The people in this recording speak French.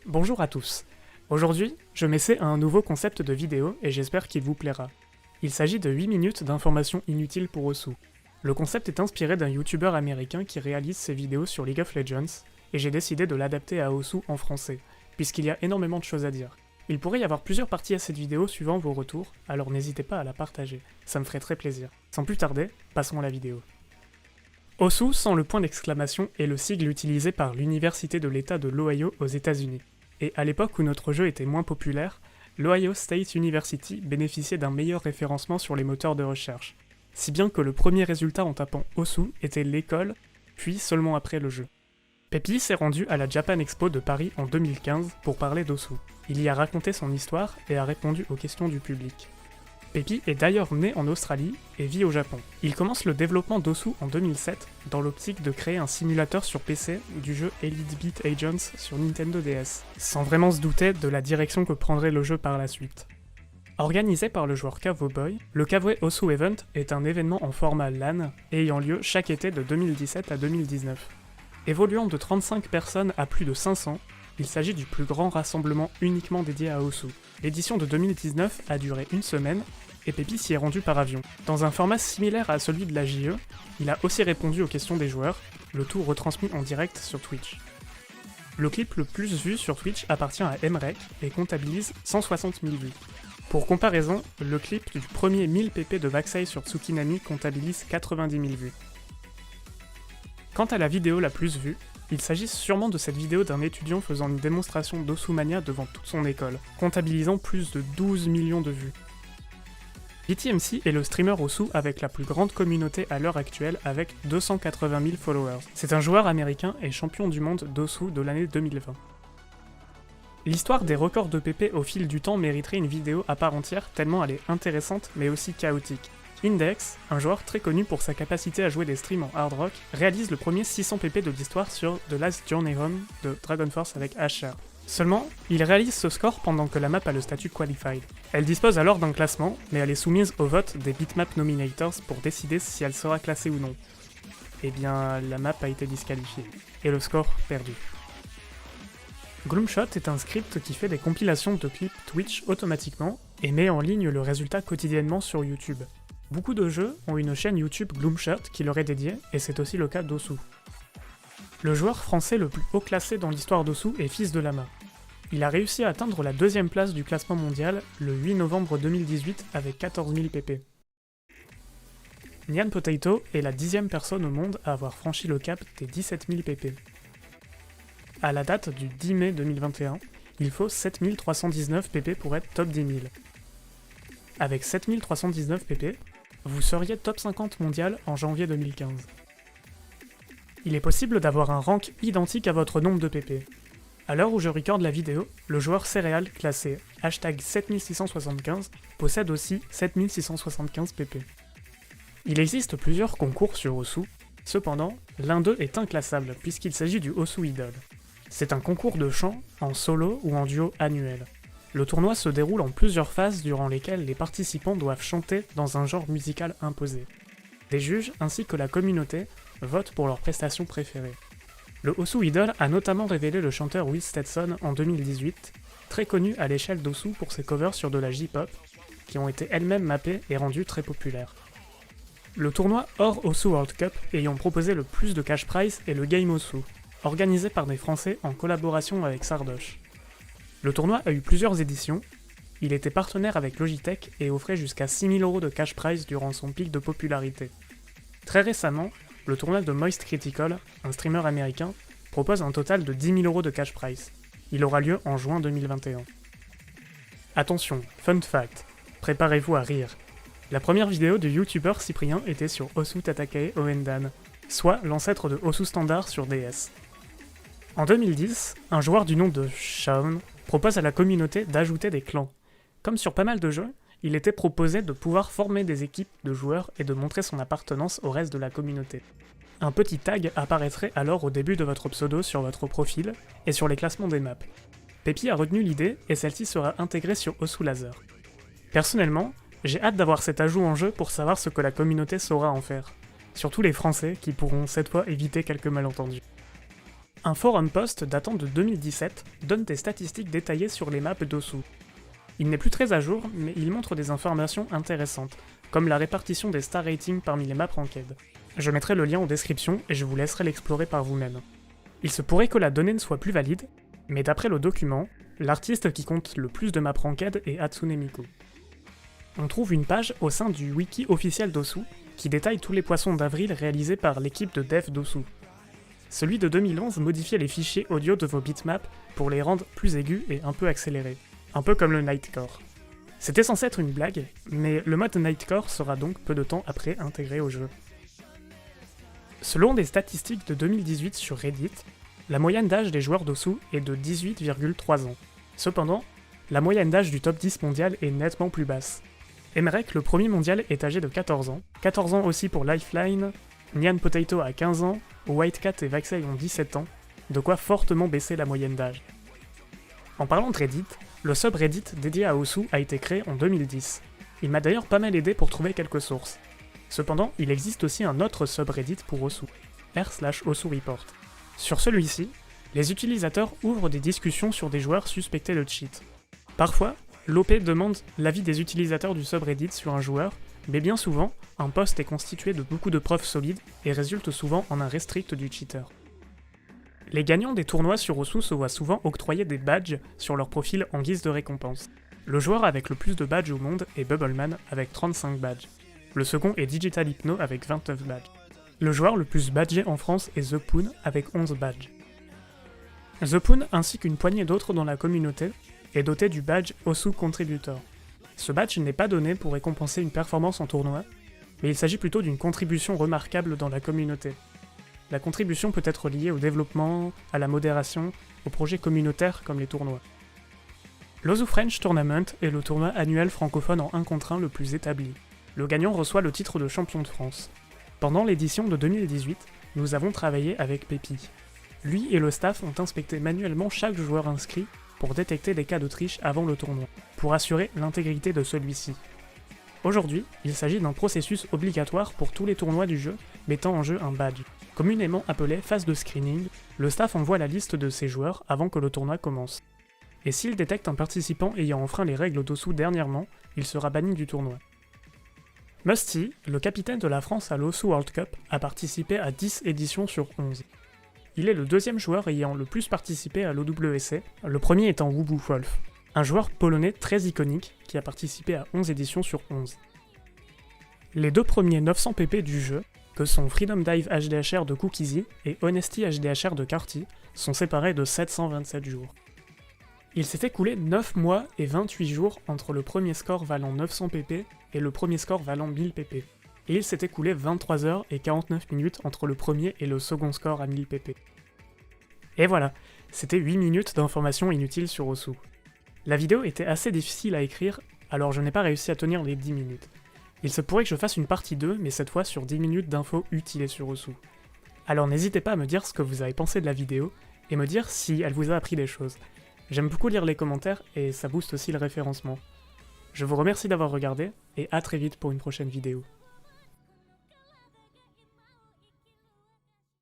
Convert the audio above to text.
Bonjour à tous. Aujourd'hui, je m'essaie à un nouveau concept de vidéo et j'espère qu'il vous plaira. Il s'agit de 8 minutes d'informations inutiles pour Osu. Le concept est inspiré d'un youtubeur américain qui réalise ses vidéos sur League of Legends, et j'ai décidé de l'adapter à Osu en français, puisqu'il y a énormément de choses à dire. Il pourrait y avoir plusieurs parties à cette vidéo suivant vos retours, alors n'hésitez pas à la partager, ça me ferait très plaisir. Sans plus tarder, passons à la vidéo. Osu, sans le point d'exclamation, est le sigle utilisé par l'Université de l'État de l'Ohio aux États-Unis. Et à l'époque où notre jeu était moins populaire, l'Ohio State University bénéficiait d'un meilleur référencement sur les moteurs de recherche, si bien que le premier résultat en tapant Osu était l'école, puis seulement après le jeu. Pepi s'est rendu à la Japan Expo de Paris en 2015 pour parler d'Osu. Il y a raconté son histoire et a répondu aux questions du public. Pepi est d'ailleurs né en Australie et vit au Japon. Il commence le développement d'Osu en 2007 dans l'optique de créer un simulateur sur PC du jeu Elite Beat Agents sur Nintendo DS, sans vraiment se douter de la direction que prendrait le jeu par la suite. Organisé par le joueur Cavoboy, le Cavway Osu Event est un événement en format LAN ayant lieu chaque été de 2017 à 2019. Évoluant de 35 personnes à plus de 500, il s'agit du plus grand rassemblement uniquement dédié à Osu. L'édition de 2019 a duré une semaine, et Pepi s'y est rendu par avion. Dans un format similaire à celui de la JE, il a aussi répondu aux questions des joueurs, le tout retransmis en direct sur Twitch. Le clip le plus vu sur Twitch appartient à Emrek et comptabilise 160 000 vues. Pour comparaison, le clip du premier 1000 pp de Vaxei sur Tsukinami comptabilise 90 000 vues. Quant à la vidéo la plus vue, il s'agit sûrement de cette vidéo d'un étudiant faisant une démonstration d'Osumania devant toute son école, comptabilisant plus de 12 millions de vues. BTMC est le streamer Osu avec la plus grande communauté à l'heure actuelle avec 280 000 followers. C'est un joueur américain et champion du monde d'Osu de l'année 2020. L'histoire des records de PP au fil du temps mériterait une vidéo à part entière tellement elle est intéressante mais aussi chaotique. Index, un joueur très connu pour sa capacité à jouer des streams en hard rock, réalise le premier 600 pp de l'histoire sur The Last Journey Home de Dragon Force avec Asher. Seulement, il réalise ce score pendant que la map a le statut Qualified. Elle dispose alors d'un classement, mais elle est soumise au vote des Bitmap Nominators pour décider si elle sera classée ou non. Eh bien, la map a été disqualifiée, et le score perdu. Gloomshot est un script qui fait des compilations de clips Twitch automatiquement et met en ligne le résultat quotidiennement sur YouTube. Beaucoup de jeux ont une chaîne YouTube Gloomshot qui leur est dédiée, et c'est aussi le cas d'Osu. Le joueur français le plus haut classé dans l'histoire d'Osu est Fils de Lama. Il a réussi à atteindre la 2ème place du classement mondial le 8 novembre 2018 avec 14 000 pp. Nyan Potato est la 10ème personne au monde à avoir franchi le cap des 17 000 pp. À la date du 10 mai 2021, il faut 7 319 pp pour être top 10 000. Avec 7 319 pp, vous seriez top 50 mondial en janvier 2015. Il est possible d'avoir un rank identique à votre nombre de pp. À l'heure où je recorde la vidéo, le joueur Céréal classé #7675 possède aussi 7675 pp. Il existe plusieurs concours sur Osu, cependant, l'un d'eux est inclassable puisqu'il s'agit du Osu Idol. C'est un concours de chant, en solo ou en duo annuel. Le tournoi se déroule en plusieurs phases durant lesquelles les participants doivent chanter dans un genre musical imposé. Des juges ainsi que la communauté votent pour leurs prestations préférées. Le Osu Idol a notamment révélé le chanteur Will Stetson en 2018, très connu à l'échelle d'Osu pour ses covers sur de la J-pop, qui ont été elles-mêmes mappées et rendues très populaires. Le tournoi hors Osu World Cup ayant proposé le plus de cash prize est le Game Osu, organisé par des Français en collaboration avec Sardoche. Le tournoi a eu plusieurs éditions, il était partenaire avec Logitech et offrait jusqu'à 6 000 € de cash prize durant son pic de popularité. Très récemment, le tournoi de Moist Critical, un streamer américain, propose un total de 10 000 € de cash prize. Il aura lieu en juin 2021. Attention, fun fact, préparez-vous à rire. La première vidéo du youtubeur Cyprien était sur Osu Tatakae Oendan, soit l'ancêtre de Osu Standard sur DS. En 2010, un joueur du nom de Shaun propose à la communauté d'ajouter des clans. Comme sur pas mal de jeux, il était proposé de pouvoir former des équipes de joueurs et de montrer son appartenance au reste de la communauté. Un petit tag apparaîtrait alors au début de votre pseudo sur votre profil et sur les classements des maps. Pepi a retenu l'idée et celle-ci sera intégrée sur Osu Laser. Personnellement, j'ai hâte d'avoir cet ajout en jeu pour savoir ce que la communauté saura en faire. Surtout les Français qui pourront cette fois éviter quelques malentendus. Un forum post datant de 2017 donne des statistiques détaillées sur les maps d'Osu. Il n'est plus très à jour, mais il montre des informations intéressantes, comme la répartition des star ratings parmi les maps ranked. Je mettrai le lien en description et je vous laisserai l'explorer par vous-même. Il se pourrait que la donnée ne soit plus valide, mais d'après le document, l'artiste qui compte le plus de maps ranked est Hatsune Miku. On trouve une page au sein du wiki officiel d'Osu qui détaille tous les poissons d'avril réalisés par l'équipe de dev d'Osu. Celui de 2011 modifiait les fichiers audio de vos bitmaps pour les rendre plus aigus et un peu accélérés, un peu comme le Nightcore. C'était censé être une blague, mais le mode Nightcore sera donc peu de temps après intégré au jeu. Selon des statistiques de 2018 sur Reddit, la moyenne d'âge des joueurs d'Osu est de 18,3 ans. Cependant, la moyenne d'âge du top 10 mondial est nettement plus basse. Emmerich, le premier mondial, est âgé de 14 ans, 14 ans aussi pour Lifeline, Nyan Potato a 15 ans, Whitecat et Vaxei ont 17 ans, de quoi fortement baisser la moyenne d'âge. En parlant de Reddit, le subreddit dédié à Osu a été créé en 2010. Il m'a d'ailleurs pas mal aidé pour trouver quelques sources. Cependant, il existe aussi un autre subreddit pour Osu, r/OsuReport. Sur celui-ci, les utilisateurs ouvrent des discussions sur des joueurs suspectés de cheat. Parfois, l'OP demande l'avis des utilisateurs du subreddit sur un joueur, mais bien souvent, un post est constitué de beaucoup de preuves solides et résulte souvent en un restrict du cheater. Les gagnants des tournois sur Osu se voient souvent octroyer des badges sur leur profil en guise de récompense. Le joueur avec le plus de badges au monde est Bubbleman avec 35 badges. Le second est Digital Hypno avec 29 badges. Le joueur le plus badgé en France est The Poon avec 11 badges. The Poon ainsi qu'une poignée d'autres dans la communauté est doté du badge Osu Contributor. Ce badge n'est pas donné pour récompenser une performance en tournoi, mais il s'agit plutôt d'une contribution remarquable dans la communauté. La contribution peut être liée au développement, à la modération, aux projets communautaires comme les tournois. L'Osu French Tournament est le tournoi annuel francophone en 1 contre 1 le plus établi. Le gagnant reçoit le titre de champion de France. Pendant l'édition de 2018, nous avons travaillé avec Pépi. Lui et le staff ont inspecté manuellement chaque joueur inscrit pour détecter les cas de triche avant le tournoi, pour assurer l'intégrité de celui-ci. Aujourd'hui, il s'agit d'un processus obligatoire pour tous les tournois du jeu mettant en jeu un badge. Communément appelé phase de screening, le staff envoie la liste de ses joueurs avant que le tournoi commence. Et s'il détecte un participant ayant enfreint les règles d'Osu dernièrement, il sera banni du tournoi. Musty, le capitaine de la France à l'Osu World Cup, a participé à 10 éditions sur 11. Il est le deuxième joueur ayant le plus participé à l'OWC, le premier étant Wubu Wolf, un joueur polonais très iconique qui a participé à 11 éditions sur 11. Les deux premiers 900 pp du jeu, que sont Freedom Dive HDHR de Cookiezi et Honesty HDHR de Carty, sont séparés de 727 jours. Il s'est écoulé 9 mois et 28 jours entre le premier score valant 900 pp et le premier score valant 1000 pp. Et il s'est écoulé 23 heures et 49 minutes entre le premier et le second score à 1000 pp. Et voilà, c'était 8 minutes d'informations inutiles sur Osu. La vidéo était assez difficile à écrire, alors je n'ai pas réussi à tenir les 10 minutes. Il se pourrait que je fasse une partie 2, mais cette fois sur 10 minutes d'infos utiles sur Osu. Alors n'hésitez pas à me dire ce que vous avez pensé de la vidéo, et me dire si elle vous a appris des choses. J'aime beaucoup lire les commentaires, et ça booste aussi le référencement. Je vous remercie d'avoir regardé, et à très vite pour une prochaine vidéo.